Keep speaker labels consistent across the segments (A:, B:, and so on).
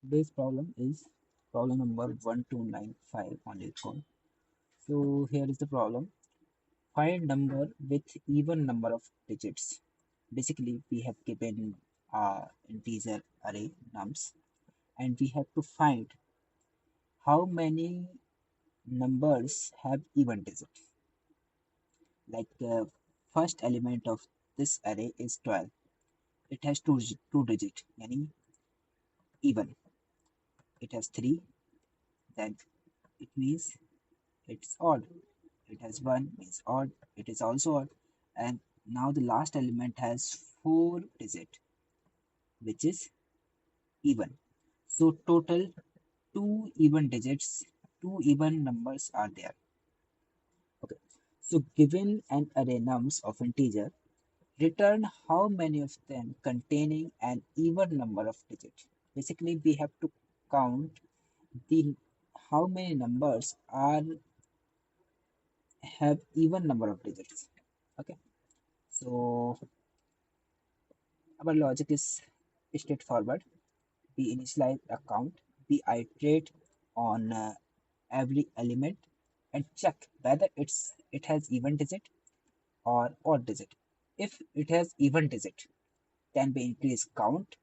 A: Today's problem is problem number 1295 on LeetCode. So here is the problem. Find number with even number of digits. Basically, we have given integer array nums and we have to find how many numbers have even digits. Like first element of this array is 12. It has two digits, yani even. It has 3, then it means it's odd. It has 1 means odd. It is also odd. And now the last element has 4 digit, which is even. So total 2 even digits, 2 even numbers are there. Okay. So given an array nums of integer, return how many of them containing an even number of digits. Basically, we have to count the how many numbers are have even number of digits. Okay. So our logic is straightforward. We initialize a count, we iterate on every element and check whether it has even digit or odd digit. If it has even digit, then we increase count.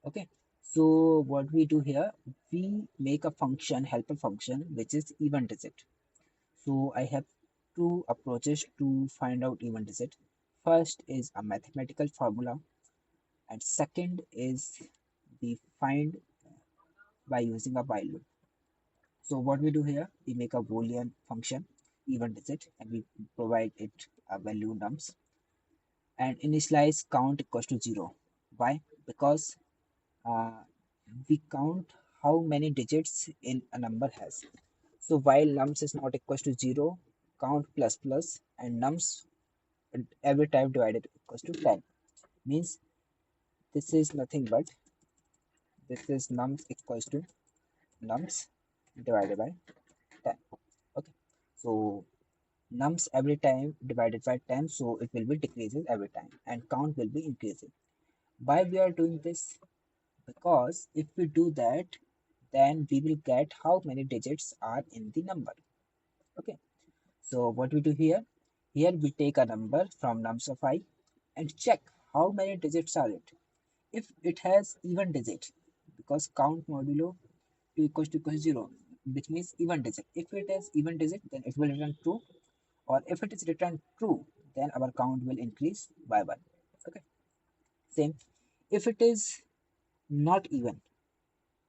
A: Okay. So what we do here, we make a function, helper function, which is even digit. So I have two approaches to find out even digit. First is a mathematical formula, and second is we find by using a while loop. So what we do here, we make a Boolean function, even digit, and we provide it a value nums and initialize count equals to 0. Why? Because uh, we count how many digits in a number has. So while nums is not equals to 0, count plus plus and nums every time divided equals to 10. Means this is nothing but this is nums equals to nums divided by 10. Okay. So nums every time divided by 10, so it will be decreases every time and count will be increasing. Why we are doing this? Because if we do that, then we will get how many digits are in the number. Okay. So what we do here, we take a number from nums of I and check how many digits are it. If it has even digit, because count modulo 2 equals 0, which means even digit. If it has even digit, then it will return true, or if it is returned true, then our count will increase by 1. Okay. Same. If it is not even,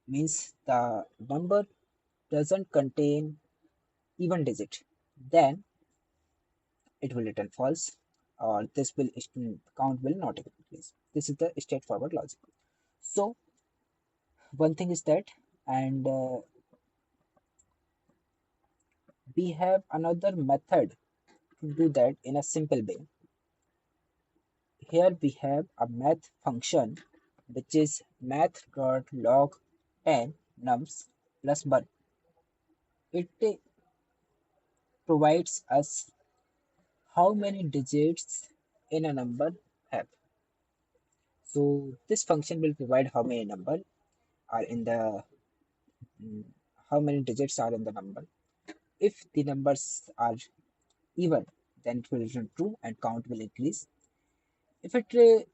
A: means the number doesn't contain even digit, then it will return false, or this will count will not increase. This is the straightforward logic. So one thing is that, and we have another method to do that in a simple way. Here we have a math function which is math.log n nums plus 1. It provides us how many digits in a number have. So this function will provide how many number are in the mm, how many digits are in the number. If the numbers are even, then it will return true and count will increase. If it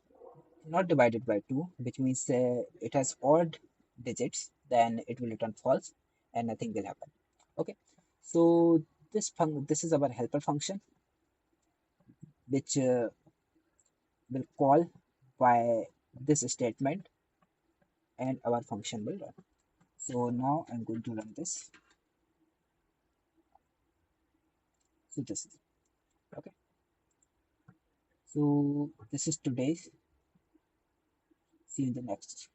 A: not divided by 2, which means it has odd digits, then it will return false and nothing will happen. Okay. So this is our helper function, which will call by this statement and our function will run. So now I'm going to run this. So this is okay. So this is today's. See you in the next.